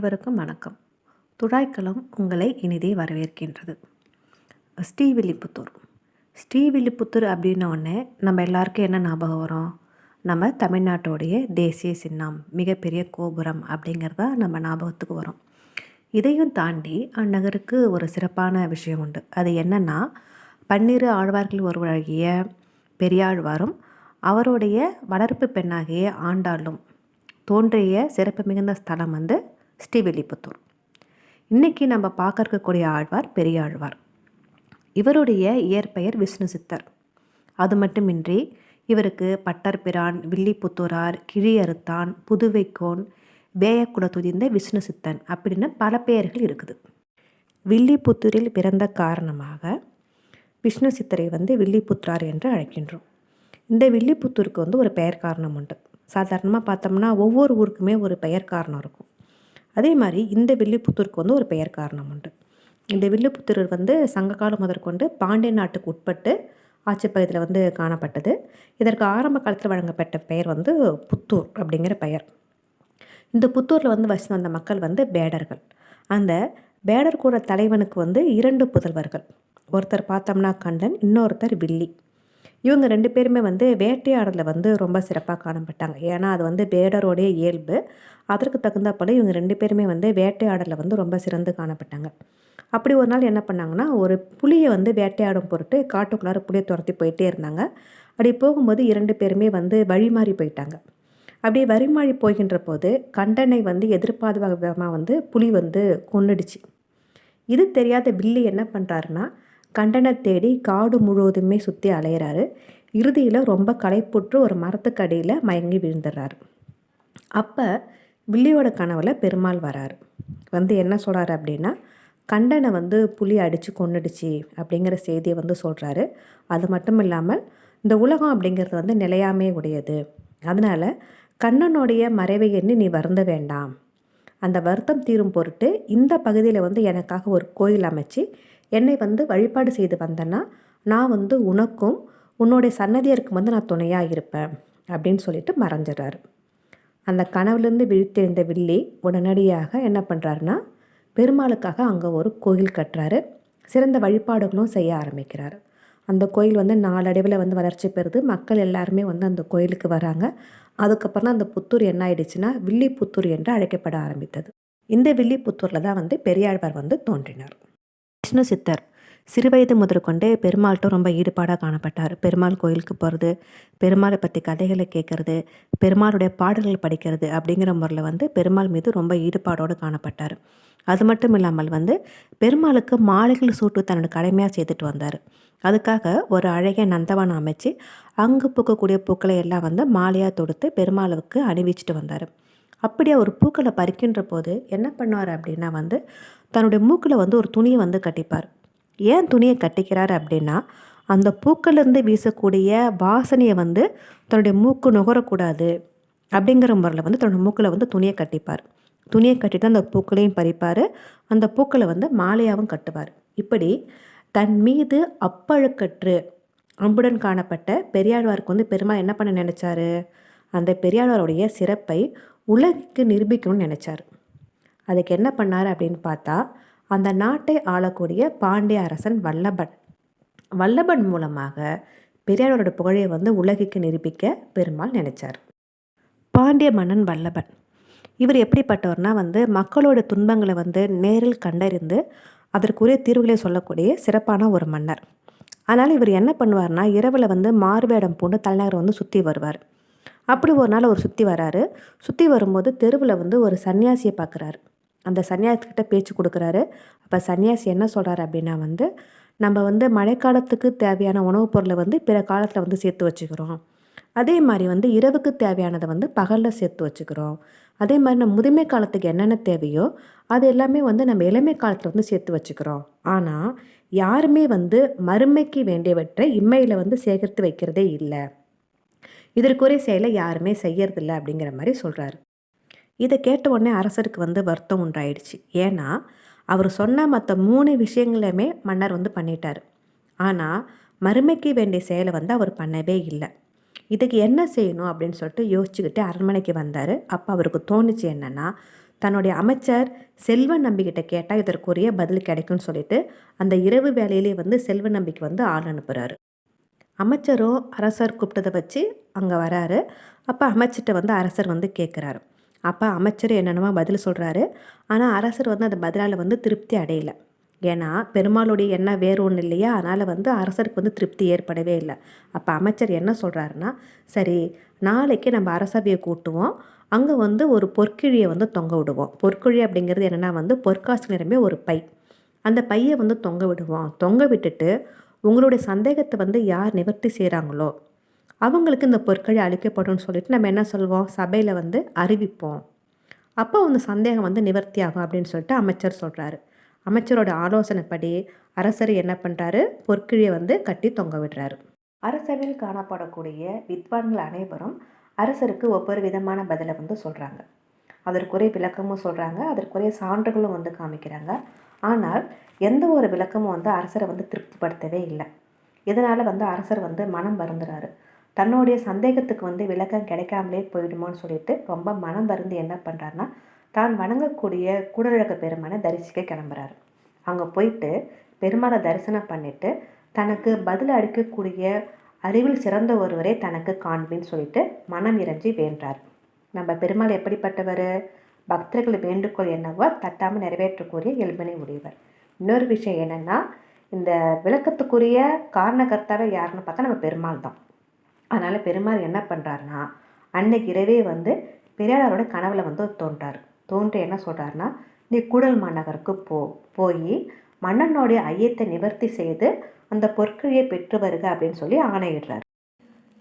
அனைவருக்கும் வணக்கம். துழாய்க்களம் உங்களை இனிதே வரவேற்கின்றது. ஸ்ரீவில்லிபுத்தூர். ஸ்ரீவில்லிபுத்தூர் அப்படின்ன உடனே நம்ம எல்லாருக்கும் என்ன ஞாபகம் வரும்? நம்ம தமிழ்நாட்டோடைய தேசிய சின்னம், மிகப்பெரிய கோபுரம் அப்படிங்கிறது தான் நம்ம ஞாபகத்துக்கு வரும். இதையும் தாண்டி அந்நகருக்கு ஒரு சிறப்பான விஷயம் உண்டு. அது என்னென்னா, 12 ஆழ்வார்கள் ஒருவராகிய பெரியாழ்வாரும் அவருடைய வளர்ப்பு பெண்ணாகிய ஆண்டாளும் தோன்றிய சிறப்பு மிகுந்த ஸ்தலம் ஸ்ரீவில்லிபுத்தூர். இன்றைக்கி நம்ம பார்க்க இருக்கக்கூடிய ஆழ்வார் பெரியாழ்வார். இவருடைய இயற்பெயர் விஷ்ணு சித்தர். அது மட்டுமின்றி இவருக்கு பட்டர்பிரான், வில்லிபுத்தூரார், கிழியறுத்தான், புதுவைக்கோன், வேயக்குல துதிந்த விஷ்ணு சித்தன் அப்படின்னு பல பெயர்கள் இருக்குது. வில்லிபுத்தூரில் பிறந்த காரணமாக விஷ்ணு சித்தரை வில்லிபுத்ரார் என்று அழைக்கின்றோம். இந்த வில்லிபுத்தூருக்கு ஒரு பெயர் காரணம் உண்டு. சாதாரணமாக பார்த்தோம்னா ஒவ்வொரு ஊருக்குமே ஒரு பெயர் காரணம் இருக்கும். அதே மாதிரி இந்த வில்லிபுத்தூருக்கு ஒரு பெயர் காரணம் உண்டு. இந்த வில்லிபுத்தூர் சங்ககாலம் முதற்கொண்டு பாண்டிய நாட்டுக்கு உட்பட்டு ஆட்சி பகுதியில் காணப்பட்டது. இதற்கு ஆரம்ப காலத்தில் வழங்கப்பட்ட பெயர் புத்தூர் அப்படிங்கிற பெயர். இந்த புத்தூரில் வசித்து வந்த மக்கள் பேடர்கள். அந்த பேடர் கூட தலைவனுக்கு 2 புதல்வர்கள். ஒருத்தர் பார்த்தோம்னா கண்டன், இன்னொருத்தர் வில்லி. இவங்க 2 பேருமே வேட்டையாடலில் ரொம்ப சிறப்பாக காணப்பட்டாங்க. ஏன்னா அது பேடரோடைய இயல்பு. அதற்கு தகுந்தாப்போல இவங்க 2 பேருமே வேட்டையாடலில் ரொம்ப சிறந்து காணப்பட்டாங்க. அப்படி ஒரு நாள் என்ன பண்ணாங்கன்னா, ஒரு புலியை வேட்டையாடும் பொருட்டு காட்டுக்குள்ளார புலியை துரத்தி போயிட்டே இருந்தாங்க. அப்படி போகும்போது 2 பேருமே வழிமாறி போயிட்டாங்க. அப்படியே வழிமாறி போகின்ற போது கண்டனை எதிர்பார்த்த விதமாக புலி கொன்னுடுச்சு. இது தெரியாத வில்லி என்ன பண்ணுறாருன்னா, கண்டனை தேடி காடு முழுவதுமே சுற்றி அலையிறாரு. இறுதியில் ரொம்ப களைப்புற்று ஒரு மரத்துக்கு அடியில் மயங்கி விழுந்துடுறாரு. அப்போ வில்லியோட கனவுல பெருமாள் வராரு. என்ன சொல்கிறாரு அப்படின்னா, கண்டனை புலி அடித்து கொன்னுடுச்சு அப்படிங்கிற செய்தியை சொல்கிறாரு. அது மட்டும் இல்லாமல் இந்த உலகம் அப்படிங்கிறது நிலையாமே உடையது. அதனால் கண்ணனுடைய மறைவை எண்ணி நீ வருந்த வேண்டாம். அந்த வருத்தம் தீரும் பொருட்டு இந்த பகுதியில் எனக்காக ஒரு கோயில் அமைச்சு என்னை வழிபாடு செய்து வந்தேன்னா நான் உனக்கும் உன்னுடைய சன்னதியருக்கும் நான் துணையாக இருப்பேன் அப்படின்னு சொல்லிட்டு மறைஞ்சிடறாரு. அந்த கனவுலேருந்து விழித்தெழுந்த வில்லி உடனடியாக என்ன பண்ணுறாருன்னா, பெருமாளுக்காக அங்கே ஒரு கோயில் கட்டுறாரு. சிறந்த வழிபாடுகளும் செய்ய ஆரம்பிக்கிறாரு. அந்த கோயில் நாளடைவில் வளர்ச்சி பெறுது. மக்கள் எல்லாருமே அந்த கோயிலுக்கு வராங்க. அதுக்கப்புறம் தான் அந்த புத்தூர் என்ன ஆயிடுச்சுன்னா வில்லிபுத்தூர் என்று அழைக்கப்பட ஆரம்பித்தது. இந்த வில்லிபுத்தூரில் தான் பெரியாழ்வார் தோன்றினார். விஷ்ணு சித்தர் சிறுவயது முதற்கொண்டே பெருமாள்கிட்ட ரொம்ப ஈடுபாடாக காணப்பட்டார். பெருமாள் கோயிலுக்கு போகிறது, பெருமாளை பற்றி கதைகளை கேட்குறது, பெருமாளுடைய பாடல்கள் படிக்கிறது அப்படிங்கிற முறையில் பெருமாள் மீது ரொம்ப ஈடுபாடோடு காணப்பட்டார். அது மட்டும் இல்லாமல் பெருமாளுக்கு மாலைகள் சூட்டு தன்னோட கடமையாக செய்துட்டு வந்தார். அதுக்காக ஒரு அழகிய நந்தவனம் அமைச்சு அங்கு பூக்கக்கூடிய பூக்களை எல்லாம் மாலையாக தொடுத்து பெருமாளுக்கு அணிவிச்சிட்டு வந்தார். அப்படியே ஒரு பூக்களை பறிக்கின்ற போது என்ன பண்ணுவார் அப்படின்னா தன்னுடைய மூக்கில் ஒரு துணியை கட்டிப்பார். ஏன் துணியை கட்டிக்கிறார் அப்படின்னா, அந்த பூக்கள்லேருந்து வீசக்கூடிய வாசனையை தன்னுடைய மூக்கு நுகரக்கூடாது அப்படிங்கிற முறையில் தன்னுடைய மூக்கில் துணியை கட்டிப்பார். துணியை கட்டிட்டு அந்த பூக்களையும் பறிப்பார். அந்த பூக்களை மாலையாகவும் கட்டுவார். இப்படி தன் மீது அப்பழுக்கற்று அம்புடன் காணப்பட்ட பெரியாழ்வாருக்கு பெருமாள் என்ன பண்ண நினச்சாரு? அந்த பெரியாழ்வாருடைய சிறப்பை உலகுக்கு நிரூபிக்கணும்னு நினச்சார். அதுக்கு என்ன பண்ணார் அப்படின்னு பார்த்தா, அந்த நாட்டை ஆளக்கூடிய பாண்டிய அரசன் வல்லபன் மூலமாக பெரியாரோட புகழை உலகுக்கு நிரூபிக்க பெருமாள் நினைச்சார். பாண்டிய மன்னன் வல்லபன் இவர் எப்படிப்பட்டவர்னா மக்களோட துன்பங்களை நேரில் கண்டறிந்து அதற்குரிய தீர்வுகளை சொல்லக்கூடிய சிறப்பான ஒரு மன்னர். அதனால் இவர் என்ன பண்ணுவார்னா, இரவில் மாறுவேடம் பூண்டு தலைநகரை சுற்றி வருவார். அப்படி ஒரு நாள் அவர் சுற்றி வராரு. சுற்றி வரும்போது தெருவில் ஒரு சன்னியாசியை பார்க்குறாரு. அந்த சன்னியாசிக்கிட்ட பேச்சு கொடுக்குறாரு. அப்போ சன்னியாசி என்ன சொல்கிறாரு அப்படின்னா நம்ம மழைக்காலத்துக்கு தேவையான உணவுப் பொருளை பிற காலத்தில் சேர்த்து வச்சுக்கிறோம். அதே மாதிரி இரவுக்கு தேவையானதை பகலில் சேர்த்து வச்சுக்கிறோம். அதே மாதிரி நம்ம முதுமை காலத்துக்கு என்னென்ன தேவையோ அது எல்லாமே நம்ம இளமை காலத்தில் சேர்த்து வச்சுக்கிறோம். ஆனால் யாருமே மறுமைக்கு வேண்டியவற்றை இம்மையில் சேகரித்து வைக்கிறதே இல்லை. இதற்குரிய செயலை யாருமே செய்யறதில்லை அப்படிங்கிற மாதிரி சொல்கிறாரு. இதை கேட்ட உடனே அரசருக்கு வருத்தம் உண்டாயிடுச்சு. ஏன்னா அவர் சொன்ன மற்ற 3 விஷயங்களையுமே மன்னர் பண்ணிட்டார். ஆனால் மறுமைக்கு வேண்டிய செயலை அவர் பண்ணவே இல்லை. இதுக்கு என்ன செய்யணும் அப்படின்னு சொல்லிட்டு யோசிச்சுக்கிட்டு அரண்மனைக்கு வந்தார். அப்போ அவருக்கு தோணுச்சு என்னென்னா, தன்னுடைய அமைச்சர் செல்வ நம்பிக்கிட்ட கேட்டால் இதற்குரிய பதில் கிடைக்கும்னு சொல்லிட்டு அந்த இரவு வேலையிலே வந்து செல்வ நம்பிக்கு வந்து ஆள் அனுப்புகிறாரு. அமைச்சரும் அரசர் கூப்பிட்டதை வச்சு அங்கே வராரு. அப்போ அமைச்சர்கிட்ட வந்து அரசர் வந்து கேட்குறாரு. அப்போ அமைச்சர் என்னென்னமோ பதில் சொல்கிறாரு. ஆனால் அரசர் வந்து அந்த பதிலால் வந்து திருப்தி அடையலை. ஏன்னா பெருமாளுடைய எண்ணம் வேறு ஒன்றும் இல்லையா, அதனால் வந்து அரசருக்கு வந்து திருப்தி ஏற்படவே இல்லை. அப்போ அமைச்சர் என்ன சொல்கிறாருன்னா, சரி நாளைக்கு நம்ம அரசவையை கூட்டுவோம், அங்கே வந்து ஒரு பொற்கிழியை வந்து தொங்க விடுவோம். பொற்கிழி அப்படிங்கிறது என்னென்னா வந்து பொற்காசு நிரம்பிய ஒரு பை. அந்த பையை வந்து தொங்க விடுவோம். தொங்க விட்டுட்டு உங்களுடைய சந்தேகத்தை வந்து யார் நிவர்த்தி செய்கிறாங்களோ அவங்களுக்கு இந்த பொற்கிழி அளிக்கப்படும் சொல்லிட்டு நம்ம என்ன சொல்வோம், சபையில் வந்து அறிவிப்போம். அப்போ அந்த சந்தேகம் வந்து நிவர்த்தி ஆகும் அப்படின்னு சொல்லிட்டு அமைச்சர் சொல்கிறாரு. அமைச்சரோட ஆலோசனைப்படி அரசர் என்ன பண்ணுறாரு, பொற்கிழியை வந்து கட்டி தொங்க விடுறாரு. அரசவையில் காணப்படக்கூடிய வித்வான்கள் அனைவரும் அரசருக்கு ஒவ்வொரு விதமான பதிலை வந்து சொல்கிறாங்க. அதற்குரிய விளக்கமும் சொல்கிறாங்க, அதற்குரிய சான்றுகளும் வந்து காமிக்கிறாங்க. ஆனால் எந்த ஒரு விளக்கமும் வந்து அரசரை வந்து திருப்திப்படுத்தவே இல்லை. இதனால் வந்து அரசர் வந்து மனம் வருந்துறாரு. தன்னுடைய சந்தேகத்துக்கு வந்து விளக்கம் கிடைக்காமலே போயிடுமோன்னு சொல்லிட்டு ரொம்ப மனம் வருந்து என்ன பண்ணுறாருன்னா, தான் வணங்கக்கூடிய கூடலழக பெருமானை தரிசிக்க கிளம்புறாரு. அங்கே போயிட்டு பெருமாளை தரிசனம் பண்ணிவிட்டு தனக்கு பதில் அளிக்கக்கூடிய அறிவில் சிறந்த ஒருவரை தனக்கு காண்பின்னு சொல்லிட்டு மனம் இறஞ்சி வேண்டார். நம்ம பெருமாள் எப்படிப்பட்டவர், பக்தர்கள் வேண்டுகோள் என்னவோ தட்டாமல் நிறைவேற்றக்கூடிய இயல்பினை உடையவர். இன்னொரு விஷயம் என்னென்னா, இந்த விளக்கத்துக்குரிய காரணகர்த்தாவே யாருன்னு பார்த்தா நம்ம பெருமாள் தான். அதனால் பெருமாள் என்ன பண்ணுறாருனா, அன்னைக்கு இரவே வந்து பெரியாரோட கனவுல வந்து தோன்றார். தோன்றி என்ன சொல்கிறாருன்னா, நீ கூடல் மாநகருக்கு போய் மன்னனுடைய ஐயத்தை நிவர்த்தி செய்து அந்த பொற்கிழியை பெற்று வருக அப்படின்னு சொல்லி ஆணையிடுறார்.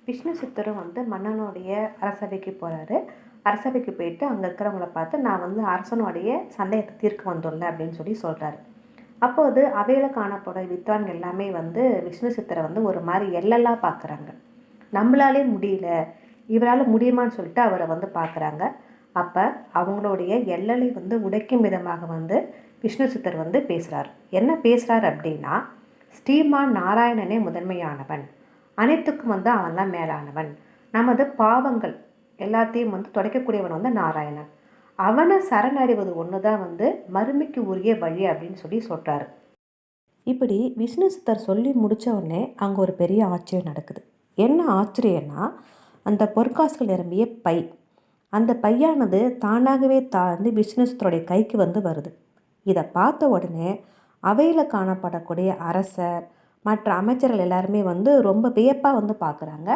விஷ்ணு சித்தரும் வந்து மன்னனுடைய அரசவைக்கு போகிறாரு. அரசவைக்கு போயிட்டு அங்கே இருக்கிறவங்கள பார்த்து, நான் வந்து அரசனுடைய சந்தேகத்தை தீர்க்க வந்துள்ள அப்படின்னு சொல்லி சொல்கிறாரு. அப்போது அவையில் காணப்படும் வித்வான்கள் எல்லாமே வந்து விஷ்ணு சித்தரை வந்து ஒரு மாதிரி எல்லெல்லாம் பார்க்குறாங்க. நம்மளாலே முடியல, இவரால் முடியுமான்னு சொல்லிட்டு அவரை வந்து பார்க்குறாங்க. அப்போ அவங்களுடைய எல்லலை வந்து உடைக்கும் விதமாக வந்து விஷ்ணு சித்தர் வந்து பேசுகிறார். என்ன பேசுகிறார் அப்படின்னா, ஸ்ரீமான் நாராயணனே முதன்மையானவன், அனைத்துக்கும் வந்து அவன் தான் மேலானவன், நமது பாவங்கள் எல்லாத்தையும் வந்து துடைக்கக்கூடியவன் வந்து நாராயணன், அவனை சரணடைவது ஒன்று தான் வந்து மறுமைக்கு உரிய வழி அப்படின்னு சொல்லி சொல்கிறாரு. இப்படி விஷ்ணு சித்தர் சொல்லி முடித்த உடனே அங்கே ஒரு பெரிய ஆச்சரியம் நடக்குது. என்ன ஆச்சரியன்னா, அந்த பொற்காசுகள் நிரம்பிய பை, அந்த பையானது தானாகவே தாழ்ந்து விஷ்ணு சித்தருடைய கைக்கு வந்து வருது. இதை பார்த்த உடனே அவையில் காணப்படக்கூடிய அரசர் மற்ற அமைச்சர்கள் எல்லாருமே வந்து ரொம்ப வியப்பாக வந்து பார்க்குறாங்க.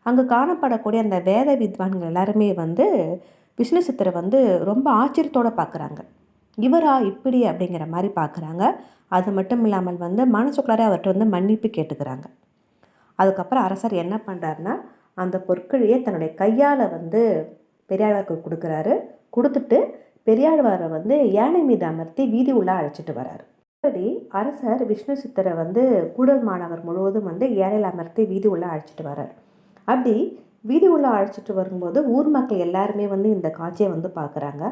அங்கே காணப்படக்கூடிய அந்த வேத வித்வான்கள் எல்லாருமே வந்து விஷ்ணு சித்தரை வந்து ரொம்ப ஆச்சரியத்தோடு பார்க்குறாங்க. இவரா இப்படி அப்படிங்கிற மாதிரி பார்க்குறாங்க. அது மட்டும் இல்லாமல் வந்து மனசுக்குள்ளாரே அவர்கிட்ட வந்து மன்னிப்பு கேட்டுக்கிறாங்க. அதுக்கப்புறம் அரசர் என்ன பண்ணுறாருன்னா, அந்த பொற்கிழியை தன்னுடைய கையால் வந்து பெரியாழ்வாருக்கு கொடுக்குறாரு. கொடுத்துட்டு பெரியாழ்வாரை வந்து யானை மீது அமர்த்தி வீதி உள்ள அழைச்சிட்டு வராரு. அப்படி அரசர் விஷ்ணு சித்தரை வந்து கூடல் மாநகர் முழுவதும் வந்து யானையில் அமர்த்தி வீதி உள்ள அழைச்சிட்டு வரார். அப்படி வீதி உள்ள அழைச்சிட்டு வரும்போது ஊர் மக்கள் எல்லாருமே வந்து இந்த காட்சியை வந்து பார்க்குறாங்க.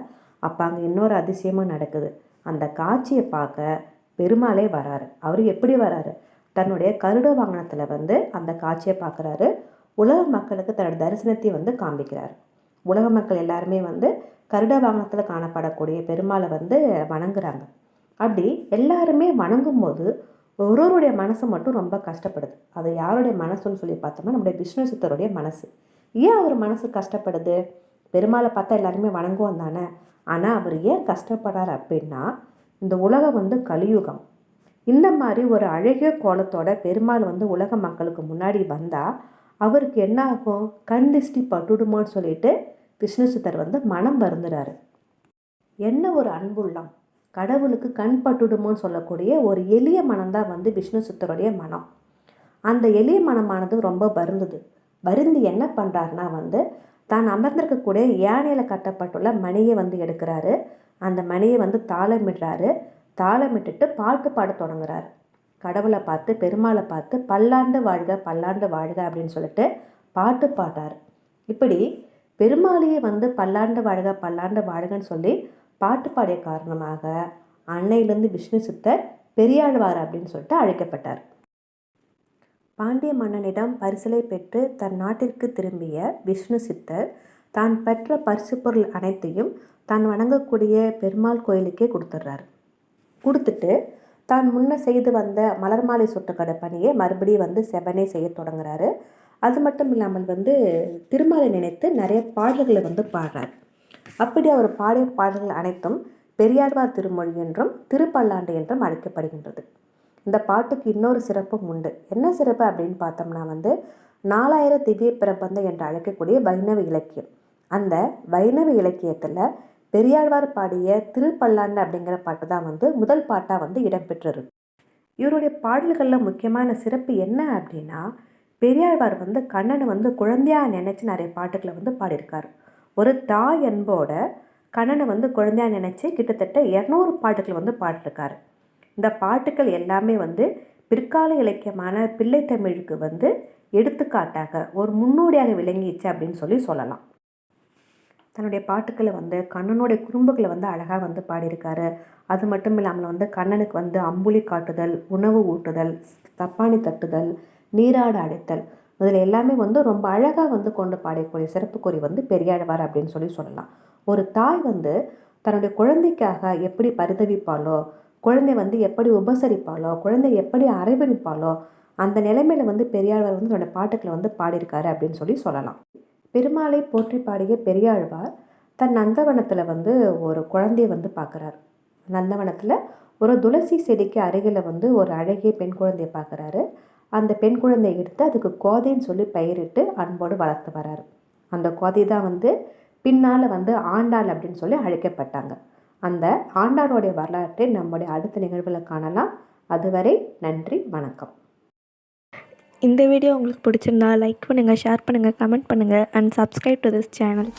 அப்போ அங்கே இன்னொரு அதிசயமாக நடக்குது. அந்த காட்சியை பார்க்க பெருமாளே வராரு. அவர் எப்படி வராரு, தன்னுடைய கருட வாகனத்தில் வந்து அந்த காட்சியை பார்க்குறாரு. உலக மக்களுக்கு தன்னோட தரிசனத்தை வந்து காண்பிக்கிறார். உலக மக்கள் எல்லாருமே வந்து கருட வாகனத்தில் காணப்படக்கூடிய பெருமாளை வந்து வணங்குறாங்க. அப்படி எல்லாருமே வணங்கும் போது ஒருவருடைய மனசு மட்டும் ரொம்ப கஷ்டப்படுது. அது யாருடைய மனசுன்னு சொல்லி பார்த்தோம்னா நம்முடைய விஷ்ணு சித்தருடைய மனசு. ஏன் அவர் மனசு கஷ்டப்படுது? பெருமாளை பார்த்தா எல்லாருமே வணங்குவோம் தானே. ஆனால் அவர் ஏன் கஷ்டப்படுறார் அப்படின்னா, இந்த உலகம் வந்து கலியுகம். இந்த மாதிரி ஒரு அழகிய கோலத்தோட பெருமாள் வந்து உலக மக்களுக்கு முன்னாடி வந்தால் அவருக்கு என்ன ஆகும், கண் திஷ்டி பட்டுடுமோன்னு சொல்லிட்டு விஷ்ணு சித்தர் வந்து மனம் வருந்துறாரு. என்ன ஒரு அன்புள்ளம், கடவுளுக்கு கண் பட்டுடுமோன்னு சொல்லக்கூடிய ஒரு எளிய மனம்தான் வந்து விஷ்ணு சித்தருடைய மனம். அந்த எளிய மனமானது ரொம்ப வருந்தி என்ன பண்ணுறாருனா வந்து தான் அமர்ந்திருக்கக்கூடிய யானையில் கட்டப்பட்டுள்ள மணியை வந்து எடுக்கிறாரு. அந்த மணியை வந்து தாளமிடுறாரு. தாளமிட்டுட்டு பாட்டு பாட தொடங்குறாரு. கடவுளை பார்த்து, பெருமாளை பார்த்து பல்லாண்டு வாழ்க பல்லாண்டு வாழ்க அப்படின்னு சொல்லிட்டு பாட்டு பாடுறாரு. இப்படி பெருமாளையே வந்து பல்லாண்டு வாழ்க பல்லாண்டு வாழ்கன்னு சொல்லி பாட்டு பாடிய காரணமாக அன்னையிலேருந்து விஷ்ணு சித்தர் பெரியாழ்வார் அப்படின்னு சொல்லிட்டு அழைக்கப்பட்டார். பாண்டிய மன்னனிடம் பரிசிலை பெற்று தன் நாட்டிற்கு திரும்பிய விஷ்ணு சித்தர் தான் பெற்ற பரிசு பொருள் அனைத்தையும் தான் வணங்கக்கூடிய பெருமாள் கோயிலுக்கே கொடுத்துட்றாரு. கொடுத்துட்டு தான் முன்ன செய்து வந்த மலர் மாலை சுட்டுக்கடை பணியை மறுபடியும் செவனே செய்ய தொடங்குறாரு. அது மட்டும் இல்லாமல் திருமாலை நினைத்து நிறைய பாடல்களை பாடுறார். அப்படி அவர் பாடிய பாடல்கள் அனைத்தும் பெரியாழ்வார் திருமொழி என்றும் திருப்பல்லாண்டு என்றும் அழைக்கப்படுகின்றது. இந்த பாட்டுக்கு இன்னொரு சிறப்பும் உண்டு. என்ன சிறப்பு அப்படின்னு பார்த்தோம்னா 4000 திவ்ய பிரபந்தம் என்று அழைக்கக்கூடிய வைணவ இலக்கியம். அந்த வைணவ இலக்கியத்தில் பெரியாழ்வார் பாடிய திருப்பல்லாண்டு அப்படிங்கிற பாட்டு தான் முதல் பாட்டாக இடம்பெற்றிருக்கு. இவருடைய பாடல்களில் முக்கியமான சிறப்பு என்ன அப்படின்னா, பெரியாழ்வார் கண்ணனை குழந்தையாக நினைச்சு நிறைய பாட்டுகளை பாடியிருக்காரு. ஒரு தாய் அன்போட கண்ணனை குழந்தையாக நினைச்சு கிட்டத்தட்ட 200 பாட்டுகள் பாடிருக்காரு. இந்த பாட்டுக்கள் எல்லாமே பிற்கால இலக்கியமான பிள்ளைத்தமிழுக்கு எடுத்துக்காட்டாக ஒரு முன்னோடியாக விளங்கிச்சு அப்படின்னு சொல்லலாம். தன்னுடைய பாட்டுக்களை கண்ணனுடைய குறும்புகளை அழகாக பாடியிருக்காரு. அது மட்டும் இல்லாமல் கண்ணனுக்கு அம்புலி காட்டுதல், உணவு ஊட்டுதல், தப்பாணி தட்டுதல், நீராட அடைத்தல், இதில் எல்லாமே ரொம்ப அழகாக கொண்டு பாடக்கூடிய சிறப்புக்குறி பெரியாழ்வார் அப்படின்னு சொல்லலாம். ஒரு தாய் தன்னுடைய குழந்தைக்காக எப்படி பரிதவிப்பாளோ, குழந்தை எப்படி உபசரிப்பாளோ, குழந்தை எப்படி அரவணைப்பாளோ, அந்த நிலைமையில் பெரியாழ்வார் தன்னுடைய பாட்டுக்களை பாடியிருக்காரு அப்படின்னு சொல்லலாம். பெருமாளை போற்றி பாடிய பெரியாழ்வார் தன் நந்தவனத்தில் ஒரு குழந்தையை பார்க்குறாரு. நந்தவனத்தில் ஒரு துளசி செடிக்கு அருகில் ஒரு அழகிய பெண் குழந்தையை பார்க்குறாரு. அந்த பெண் குழந்தையை எடுத்து அதுக்கு கோதைன்னு சொல்லி பெயரிட்டு அன்போடு வளர்த்து வராரு. அந்த கோதை தான் பின்னால் ஆண்டாள் அப்படின்னு சொல்லி அழைக்கப்பட்டாங்க. அந்த ஆண்டாளுடைய வரலாற்றை நம்முடைய அடுத்த நிகழ்வில் காணலாம். அதுவரை நன்றி, வணக்கம். இந்த வீடியோ உங்களுக்கு பிடிச்சிருந்தா லைக் பண்ணுங்கள், ஷேர் பண்ணுங்கள், கமெண்ட் பண்ணுங்கள் and subscribe to this channel.